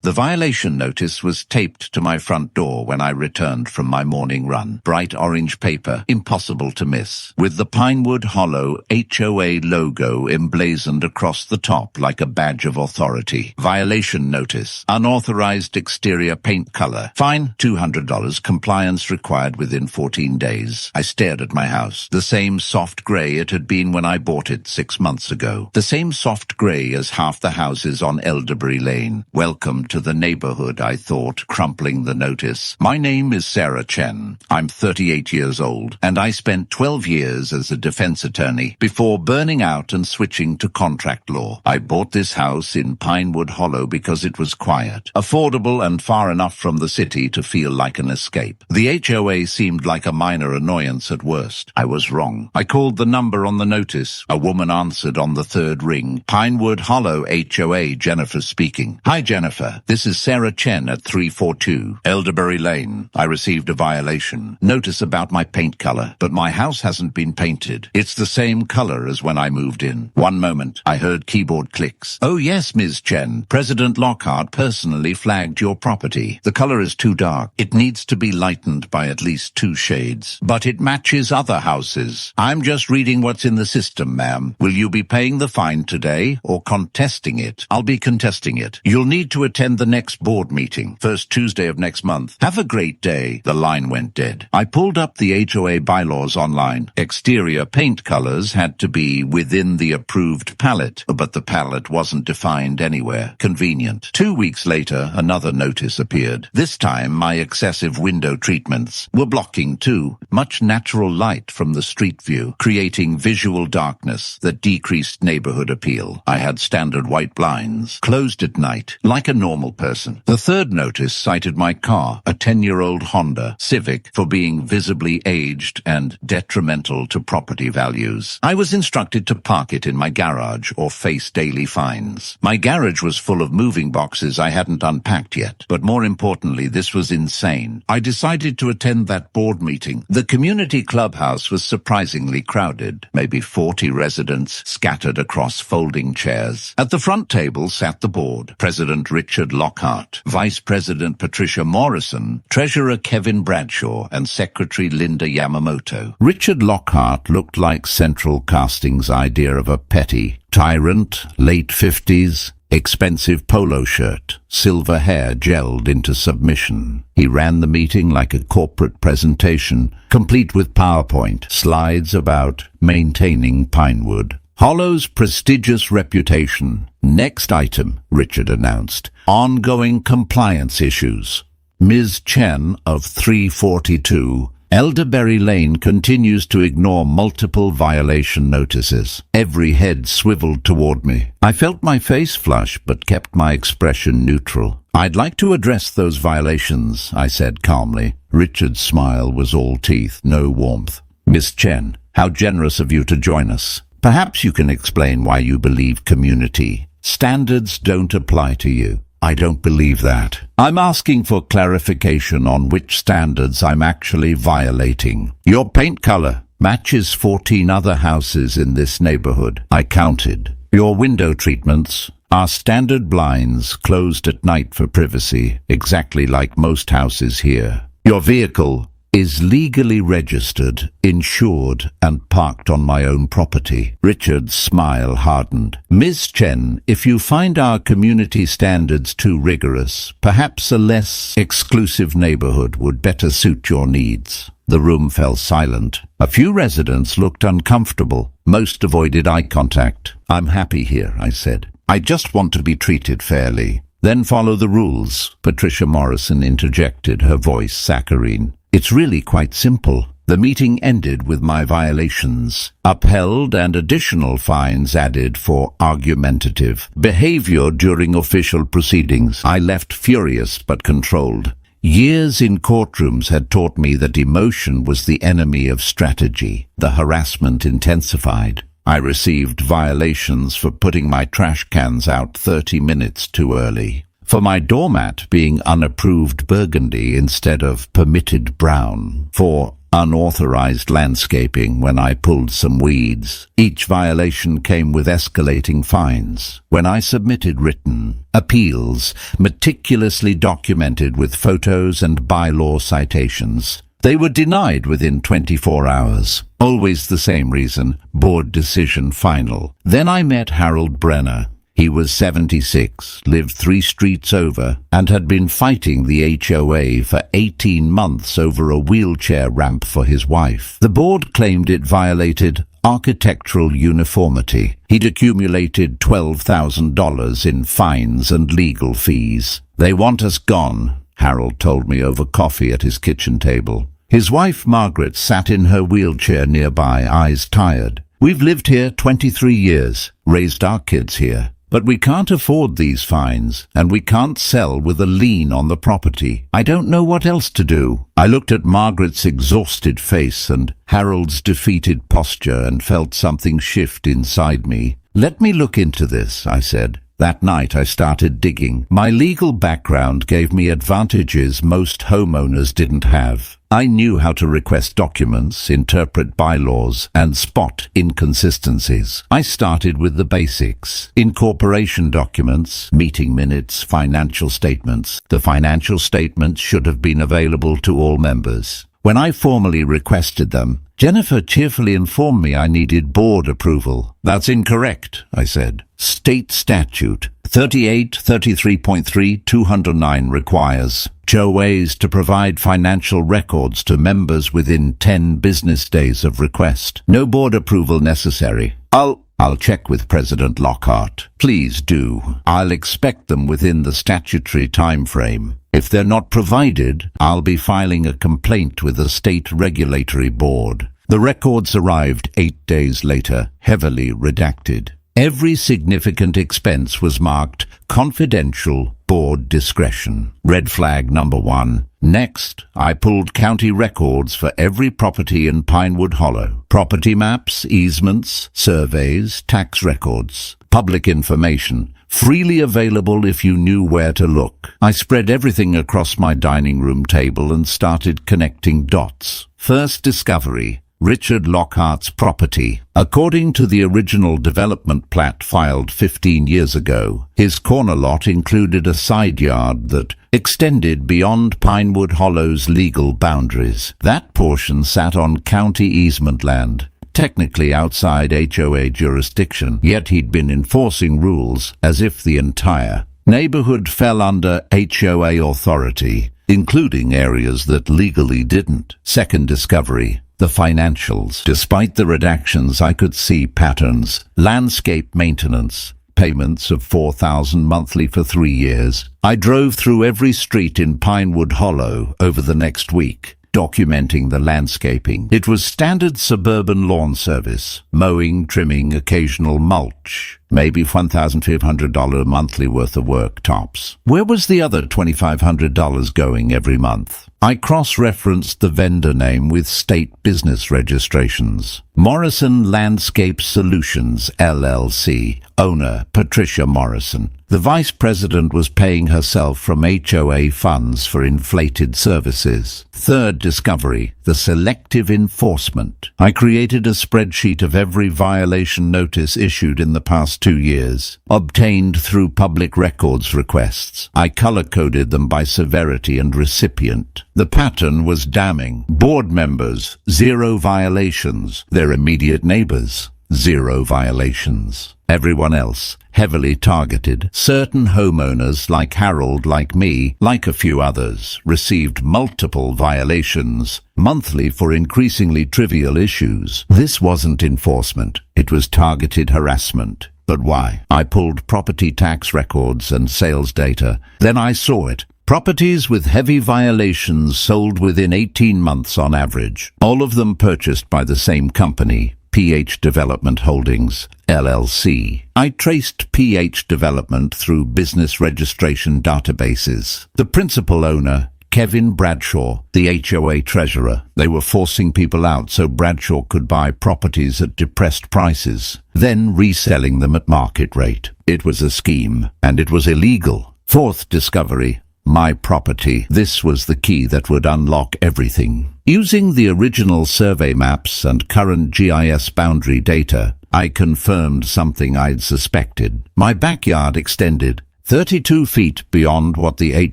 The violation notice was taped to my front door when I returned from my morning run. Bright orange paper, impossible to miss, with the Pinewood Hollow HOA logo emblazoned across the top like a badge of authority. Violation notice. Unauthorized exterior paint color. Fine, $200. Compliance required within 14 days. I stared at my house. The same soft gray it had been when I bought it 6 months ago. The same soft gray as half the houses on Elderbury Lane. Welcome to the neighborhood, I thought, crumpling the notice. My name is Sarah Chen. I'm 38 years old, and I spent 12 years as a defense attorney before burning out and switching to contract law. I bought this house in Pinewood Hollow because it was quiet, affordable, and far enough from the city to feel like an escape. The HOA seemed like a minor annoyance at worst. I was wrong. I called the number on the notice. A woman answered on the third ring. Pinewood Hollow HOA, Jennifer speaking. Hi, Jennifer. This is Sarah Chen at 342 Elderbury Lane. I received a violation. Notice about my paint color, but my house hasn't been painted. It's the same color as when I moved in. One moment. I heard keyboard clicks. Oh yes, Ms. Chen. President Lockhart personally flagged your property. The color is too dark. It needs to be lightened by at least 2 shades. But it matches other houses. I'm just reading what's in the system, ma'am. Will you be paying the fine today or contesting it? I'll be contesting it. You'll need to attend the next board meeting, first Tuesday of next month. Have a great day. The line went dead. I pulled up the HOA bylaws online. Exterior paint colors had to be within the approved palette, but the palette wasn't defined anywhere. Convenient. 2 weeks later, another notice appeared. This time, my excessive window treatments were blocking too much natural light from the street view, creating visual darkness that decreased neighborhood appeal. I had standard white blinds, closed at night, like a normal person. The third notice cited my car, a 10-year-old Honda Civic, for being visibly aged and detrimental to property values. I was instructed to park it in my garage or face daily fines. My garage was full of moving boxes I hadn't unpacked yet, but more importantly, this was insane. I decided to attend that board meeting. The community clubhouse was surprisingly crowded, maybe 40 residents scattered across folding chairs. At the front table sat the board, President Richard Lockhart, Vice President Patricia Morrison, Treasurer Kevin Bradshaw, and Secretary Linda Yamamoto. Richard Lockhart looked like Central Casting's idea of a petty tyrant, late 50s, expensive polo shirt, silver hair gelled into submission. He ran the meeting like a corporate presentation, complete with PowerPoint slides about maintaining Pinewood Hollow's prestigious reputation. Next item, Richard announced. Ongoing compliance issues. Ms. Chen of 342 Elderbury Lane continues to ignore multiple violation notices. Every head swiveled toward me. I felt my face flush but kept my expression neutral. I'd like to address those violations, I said calmly. Richard's smile was all teeth, no warmth. Miss Chen, how generous of you to join us. Perhaps you can explain why you believe community standards don't apply to you. I don't believe that. I'm asking for clarification on which standards I'm actually violating. Your paint color matches 14 other houses in this neighborhood. I counted. Your window treatments are standard blinds closed at night for privacy, exactly like most houses here. Your vehicle is legally registered, insured, and parked on my own property. Richard's smile hardened. Ms. Chen, if you find our community standards too rigorous, perhaps a less exclusive neighborhood would better suit your needs. The room fell silent. A few residents looked uncomfortable. Most avoided eye contact. I'm happy here, I said. I just want to be treated fairly. Then follow the rules, Patricia Morrison interjected, her voice saccharine. It's really quite simple. The meeting ended with my violations upheld and additional fines added for argumentative behavior during official proceedings. I left furious but controlled. Years in courtrooms had taught me that emotion was the enemy of strategy. The harassment intensified. I received violations for putting my trash cans out 30 minutes too early, for my doormat being unapproved burgundy instead of permitted brown, for Unauthorized landscaping when I pulled some weeds. Each violation came with escalating fines. When I submitted written appeals, meticulously documented with photos and bylaw citations, they were denied within 24 hours. Always the same reason: board decision final. Then I met Harold Brenner. He was 76, lived 3 streets over, and had been fighting the HOA for 18 months over a wheelchair ramp for his wife. The board claimed it violated architectural uniformity. He'd accumulated $12,000 in fines and legal fees. "They want us gone," Harold told me over coffee at his kitchen table. His wife, Margaret, sat in her wheelchair nearby, eyes tired. "We've lived here 23 years, raised our kids here. But we can't afford these fines, and we can't sell with a lien on the property. I don't know what else to do." I looked at Margaret's exhausted face and Harold's defeated posture and felt something shift inside me. "Let me look into this," I said. That night I started digging. My legal background gave me advantages most homeowners didn't have. I knew how to request documents, interpret bylaws, and spot inconsistencies. I started with the basics: incorporation documents, meeting minutes, financial statements. The financial statements should have been available to all members. When I formally requested them, Jennifer cheerfully informed me I needed board approval. "That's incorrect," I said. State statute 3833.3/209 requires HOAs to provide financial records to members within 10 business days of request. No board approval necessary. I'll check with President Lockhart. Please do. I'll expect them within the statutory time frame. If they're not provided, I'll be filing a complaint with the state regulatory board. The records arrived 8 days later, heavily redacted. Every significant expense was marked confidential, board discretion. Red flag number 1. Next, I pulled county records for every property in Pinewood Hollow. Property maps, easements, surveys, tax records, public information, freely available if you knew where to look. I spread everything across my dining room table and started connecting dots. First discovery: Richard Lockhart's property. According to the original development plat filed 15 years ago, his corner lot included a side yard that extended beyond Pinewood Hollow's legal boundaries. That portion sat on county easement land, technically outside HOA jurisdiction, yet he'd been enforcing rules as if the entire neighborhood fell under HOA authority, including areas that legally didn't. Second discovery: the financials. Despite the redactions, I could see patterns. Landscape maintenance, payments of $4,000 monthly for 3 years. I drove through every street in Pinewood Hollow over the next week, documenting the landscaping. It was standard suburban lawn service: mowing, trimming, occasional mulch. Maybe $1,500 monthly worth of work, tops. Where was the other $2,500 going every month? I cross-referenced the vendor name with state business registrations. Morrison Landscape Solutions, LLC. Owner, Patricia Morrison. The vice president was paying herself from HOA funds for inflated services. Third discovery: the selective enforcement. I created a spreadsheet of every violation notice issued in the past 2 years, obtained through public records requests. I color-coded them by severity and recipient. The pattern was damning. Board members, 0 violations. Their immediate neighbors, 0 violations. Everyone else, heavily targeted. Certain homeowners, like Harold, like me, like a few others, received multiple violations monthly for increasingly trivial issues. This wasn't enforcement. It was targeted harassment. But why? I pulled property tax records and sales data. Then I saw it. Properties with heavy violations sold within 18 months on average. All of them purchased by the same company, PH Development Holdings, LLC. I traced PH Development through business registration databases. The principal owner, Kevin Bradshaw, the HOA treasurer. They were forcing people out so Bradshaw could buy properties at depressed prices, then reselling them at market rate. It was a scheme, and it was illegal. Fourth discovery: my property. This was the key that would unlock everything. Using the original survey maps and current GIS boundary data, I confirmed something I'd suspected. My backyard extended 32 feet beyond what the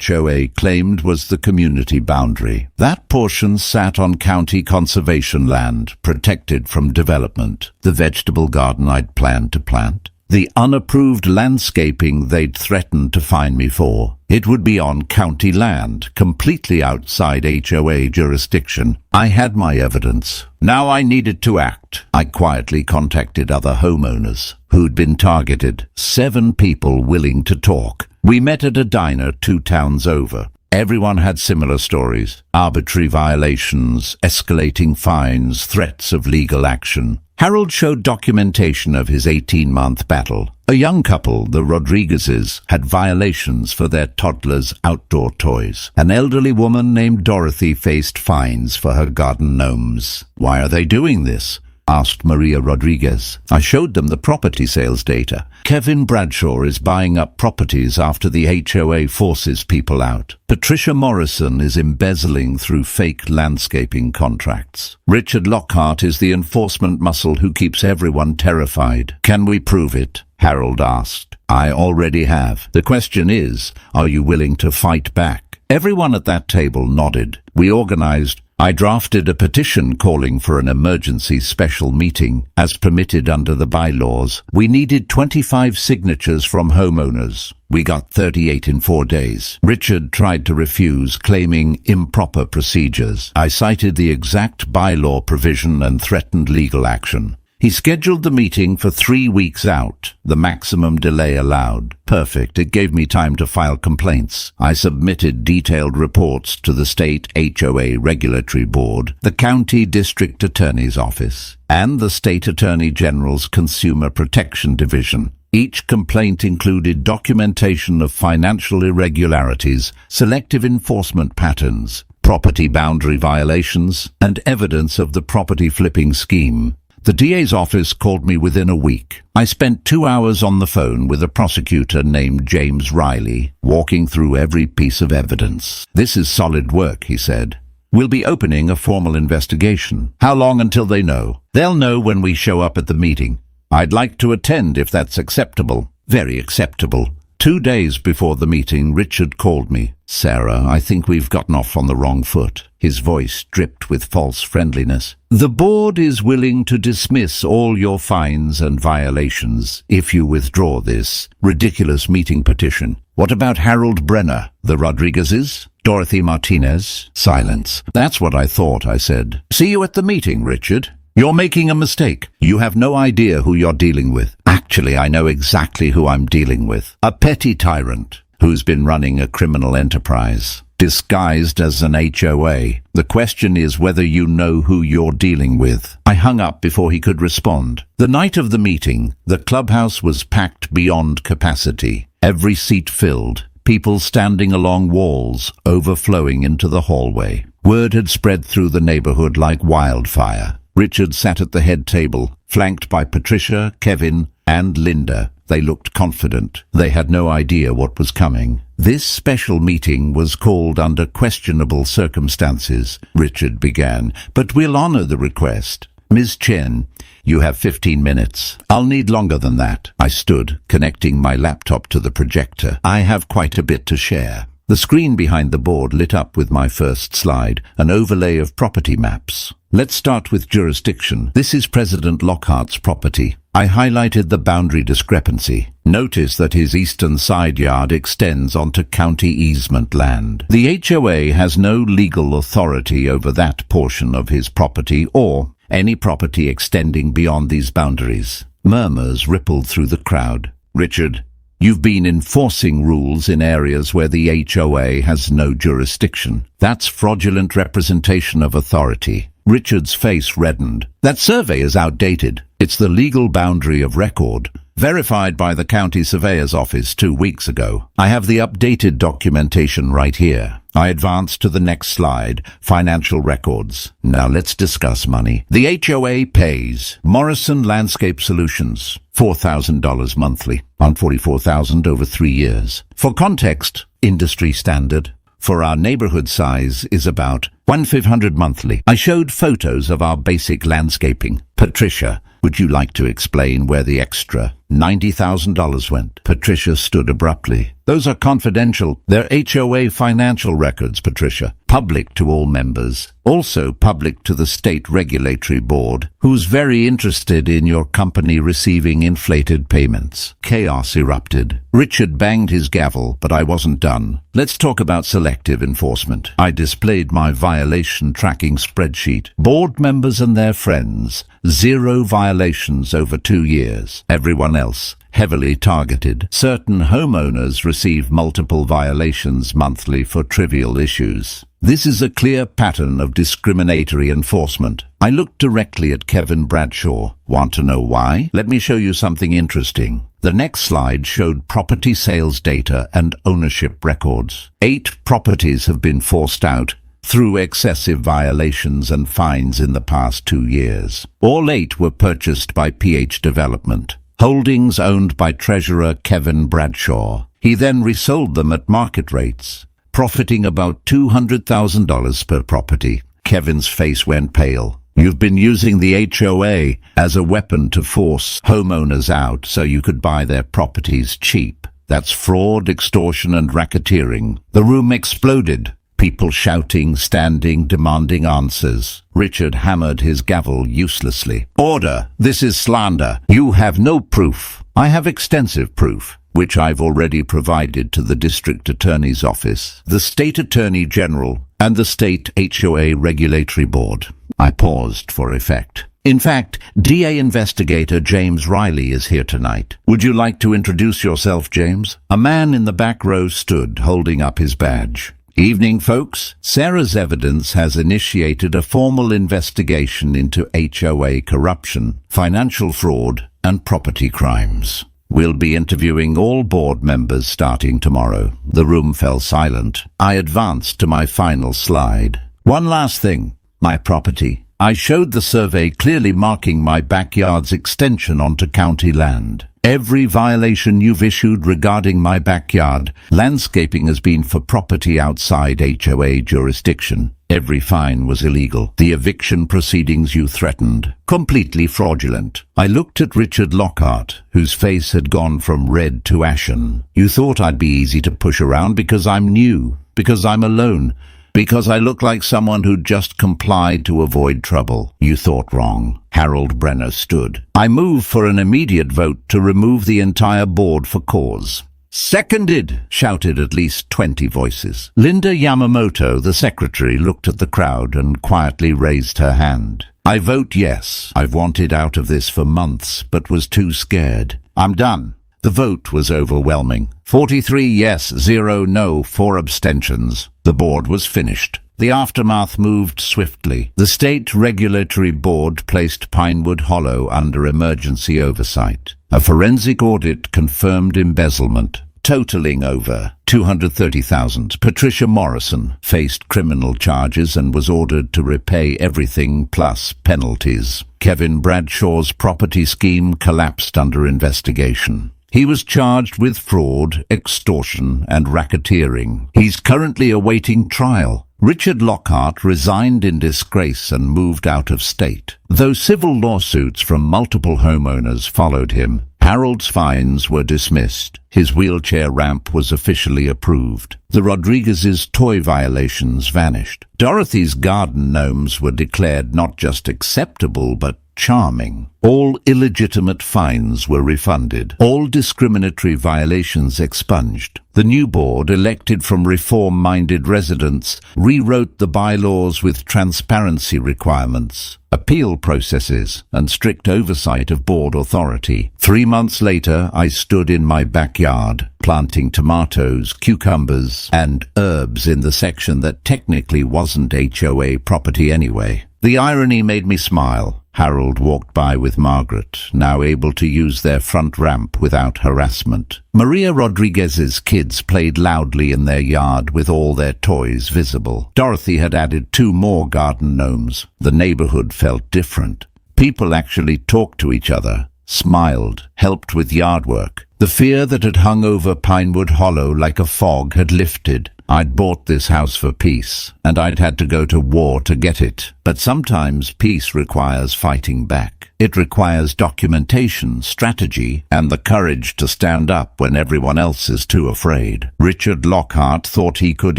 HOA claimed was the community boundary. That portion sat on county conservation land, protected from development. The vegetable garden I'd planned to plant. The unapproved landscaping they'd threatened to fine me for. It would be on county land, completely outside HOA jurisdiction. I had my evidence. Now I needed to act. I quietly contacted other homeowners who'd been targeted. 7 people willing to talk. We met at a diner 2 towns over. Everyone had similar stories. Arbitrary violations, escalating fines, threats of legal action. Harold showed documentation of his 18-month battle. A young couple, the Rodriguezes, had violations for their toddler's outdoor toys. An elderly woman named Dorothy faced fines for her garden gnomes. "Why are they doing this?" asked Maria Rodriguez. I showed them the property sales data. Kevin Bradshaw is buying up properties after the HOA forces people out. Patricia Morrison is embezzling through fake landscaping contracts. Richard Lockhart is the enforcement muscle who keeps everyone terrified. "Can we prove it?" Harold asked. "I already have. The question is, are you willing to fight back?" Everyone at that table nodded. We organized. I drafted a petition calling for an emergency special meeting, as permitted under the bylaws. We needed 25 signatures from homeowners. We got 38 in 4 days. Richard tried to refuse, claiming improper procedures. I cited the exact bylaw provision and threatened legal action. He scheduled the meeting for 3 weeks out, the maximum delay allowed. Perfect. It gave me time to file complaints. I submitted detailed reports to the state HOA Regulatory Board, the county district attorney's office, and the state attorney general's Consumer Protection Division. Each complaint included documentation of financial irregularities, selective enforcement patterns, property boundary violations, and evidence of the property flipping scheme. The DA's office called me within a week. I spent 2 hours on the phone with a prosecutor named James Riley, walking through every piece of evidence. "This is solid work," he said. "We'll be opening a formal investigation." "How long until they know?" "They'll know when we show up at the meeting. I'd like to attend if that's acceptable." "Very acceptable." 2 days before the meeting, Richard called me. "Sarah, I think we've gotten off on the wrong foot." His voice dripped with false friendliness. "The board is willing to dismiss all your fines and violations if you withdraw this ridiculous meeting petition." "What about Harold Brenner, the Rodriguezes? Dorothy Martinez?" Silence. "That's what I thought," I said. "See you at the meeting, Richard." "You're making a mistake. You have no idea who you're dealing with." "Actually, I know exactly who I'm dealing with. A petty tyrant who's been running a criminal enterprise, disguised as an HOA. The question is whether you know who you're dealing with." I hung up before he could respond. The night of the meeting, the clubhouse was packed beyond capacity. Every seat filled, people standing along walls, overflowing into the hallway. Word had spread through the neighborhood like wildfire. Richard sat at the head table, flanked by Patricia, Kevin, and Linda. They looked confident. They had no idea what was coming. "This special meeting was called under questionable circumstances," Richard began, "but we'll honor the request. Ms. Chen, you have 15 minutes. I'll need longer than that." I stood, connecting my laptop to the projector. I have quite a bit to share. The screen behind the board lit up with my first slide, an overlay of property maps. Let's start with jurisdiction. This is President Lockhart's property. I highlighted the boundary discrepancy. Notice that his eastern side yard extends onto county easement land. The HOA has no legal authority over that portion of his property or any property extending beyond these boundaries. Murmurs rippled through the crowd. "Richard, you've been enforcing rules in areas where the HOA has no jurisdiction. That's fraudulent representation of authority." Richard's face reddened. "That survey is outdated. It's the legal boundary of record, verified by the county surveyor's office 2 weeks ago. I have the updated documentation right here." I advanced to the next slide, financial records. "Now let's discuss money. The HOA pays Morrison Landscape Solutions $4,000 monthly on $44,000 over 3 years. For context, industry standard for our neighborhood size is about $1,500 monthly. I showed photos of our basic landscaping. Patricia, would you like to explain where the extra $90,000 went? Patricia stood abruptly. Those are confidential. They're HOA financial records, Patricia. Public to all members. Also public to the State Regulatory Board, who's very interested in your company receiving inflated payments. Chaos erupted. Richard banged his gavel, but I wasn't done. Let's talk about selective enforcement. I displayed my violation tracking spreadsheet. Board members and their friends. 0 violations over 2 years. Everyone else heavily targeted. Certain homeowners receive multiple violations monthly for trivial issues. This is a clear pattern of discriminatory enforcement. I looked directly at Kevin Bradshaw. Want to know why? Let me show you something interesting. The next slide showed property sales data and ownership records. 8 properties have been forced out through excessive violations and fines in the past 2 years. All 8 were purchased by PH Development, holdings owned by Treasurer Kevin Bradshaw. He then resold them at market rates, profiting about $200,000 per property. Kevin's face went pale. You've been using the HOA as a weapon to force homeowners out so you could buy their properties cheap. That's fraud, extortion, and racketeering. The room exploded. People shouting, standing, demanding answers. Richard hammered his gavel uselessly. Order! This is slander. You have no proof. I have extensive proof, which I've already provided to the District Attorney's Office, the State Attorney General, and the State HOA Regulatory Board. I paused for effect. In fact, DA Investigator James Riley is here tonight. Would you like to introduce yourself, James? A man in the back row stood, holding up his badge. Evening, folks. Sarah's evidence has initiated a formal investigation into HOA corruption, financial fraud, and property crimes. We'll be interviewing all board members starting tomorrow. The room fell silent. I advanced to my final slide. One last thing. My property. I showed the survey clearly marking my backyard's extension onto county land. Every violation you've issued regarding my backyard, landscaping has been for property outside HOA jurisdiction. Every fine was illegal. The eviction proceedings you threatened, completely fraudulent. I looked at Richard Lockhart, whose face had gone from red to ashen. You thought I'd be easy to push around because I'm new, because I'm alone, because I look like someone who'd just complied to avoid trouble. You thought wrong. Harold Brenner stood. I move for an immediate vote to remove the entire board for cause. Seconded, shouted at least 20 voices. Linda Yamamoto, the secretary, looked at the crowd and quietly raised her hand. I vote yes. I've wanted out of this for months, but was too scared. I'm done. The vote was overwhelming. 43 yes, 0 no, 4 abstentions. The board was finished. The aftermath moved swiftly. The State Regulatory Board placed Pinewood Hollow under emergency oversight. A forensic audit confirmed embezzlement, totaling over $230,000. Patricia Morrison faced criminal charges and was ordered to repay everything plus penalties. Kevin Bradshaw's property scheme collapsed under investigation. He was charged with fraud, extortion, and racketeering. He's currently awaiting trial. Richard Lockhart resigned in disgrace and moved out of state. Though civil lawsuits from multiple homeowners followed him, Harold's fines were dismissed. His wheelchair ramp was officially approved. The Rodriguez's toy violations vanished. Dorothy's garden gnomes were declared not just acceptable but charming. All illegitimate fines were refunded. All discriminatory violations expunged. The new board, elected from reform-minded residents, rewrote the bylaws with transparency requirements, appeal processes, and strict oversight of board authority. 3 months later, I stood in my backyard, planting tomatoes, cucumbers, and herbs in the section that technically wasn't HOA property anyway. The irony made me smile. Harold walked by with Margaret, now able to use their front ramp without harassment. Maria Rodriguez's kids played loudly in their yard with all their toys visible. Dorothy had added 2 more garden gnomes. The neighborhood felt different. People actually talked to each other, smiled, helped with yard work. The fear that had hung over Pinewood Hollow like a fog had lifted. I'd bought this house for peace, and I'd had to go to war to get it. But sometimes peace requires fighting back. It requires documentation, strategy, and the courage to stand up when everyone else is too afraid. Richard Lockhart thought he could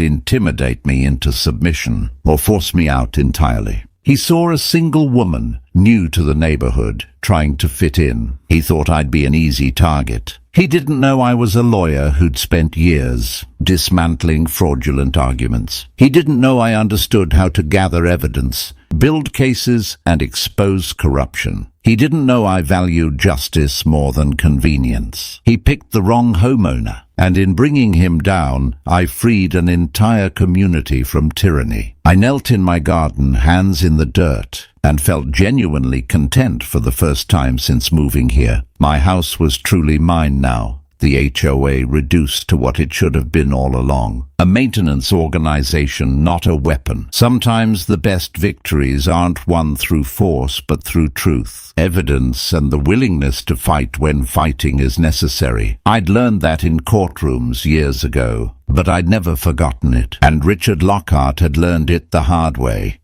intimidate me into submission, or force me out entirely. He saw a single woman, new to the neighborhood, trying to fit in. He thought I'd be an easy target. He didn't know I was a lawyer who'd spent years dismantling fraudulent arguments. He didn't know I understood how to gather evidence, build cases, and expose corruption. He didn't know I valued justice more than convenience. He picked the wrong homeowner, and in bringing him down, I freed an entire community from tyranny. I knelt in my garden, hands in the dirt, and felt genuinely content for the first time since moving here. My house was truly mine now, the HOA reduced to what it should have been all along. A maintenance organization, not a weapon. Sometimes the best victories aren't won through force, but through truth, evidence, and the willingness to fight when fighting is necessary. I'd learned that in courtrooms years ago, but I'd never forgotten it. And Richard Lockhart had learned it the hard way.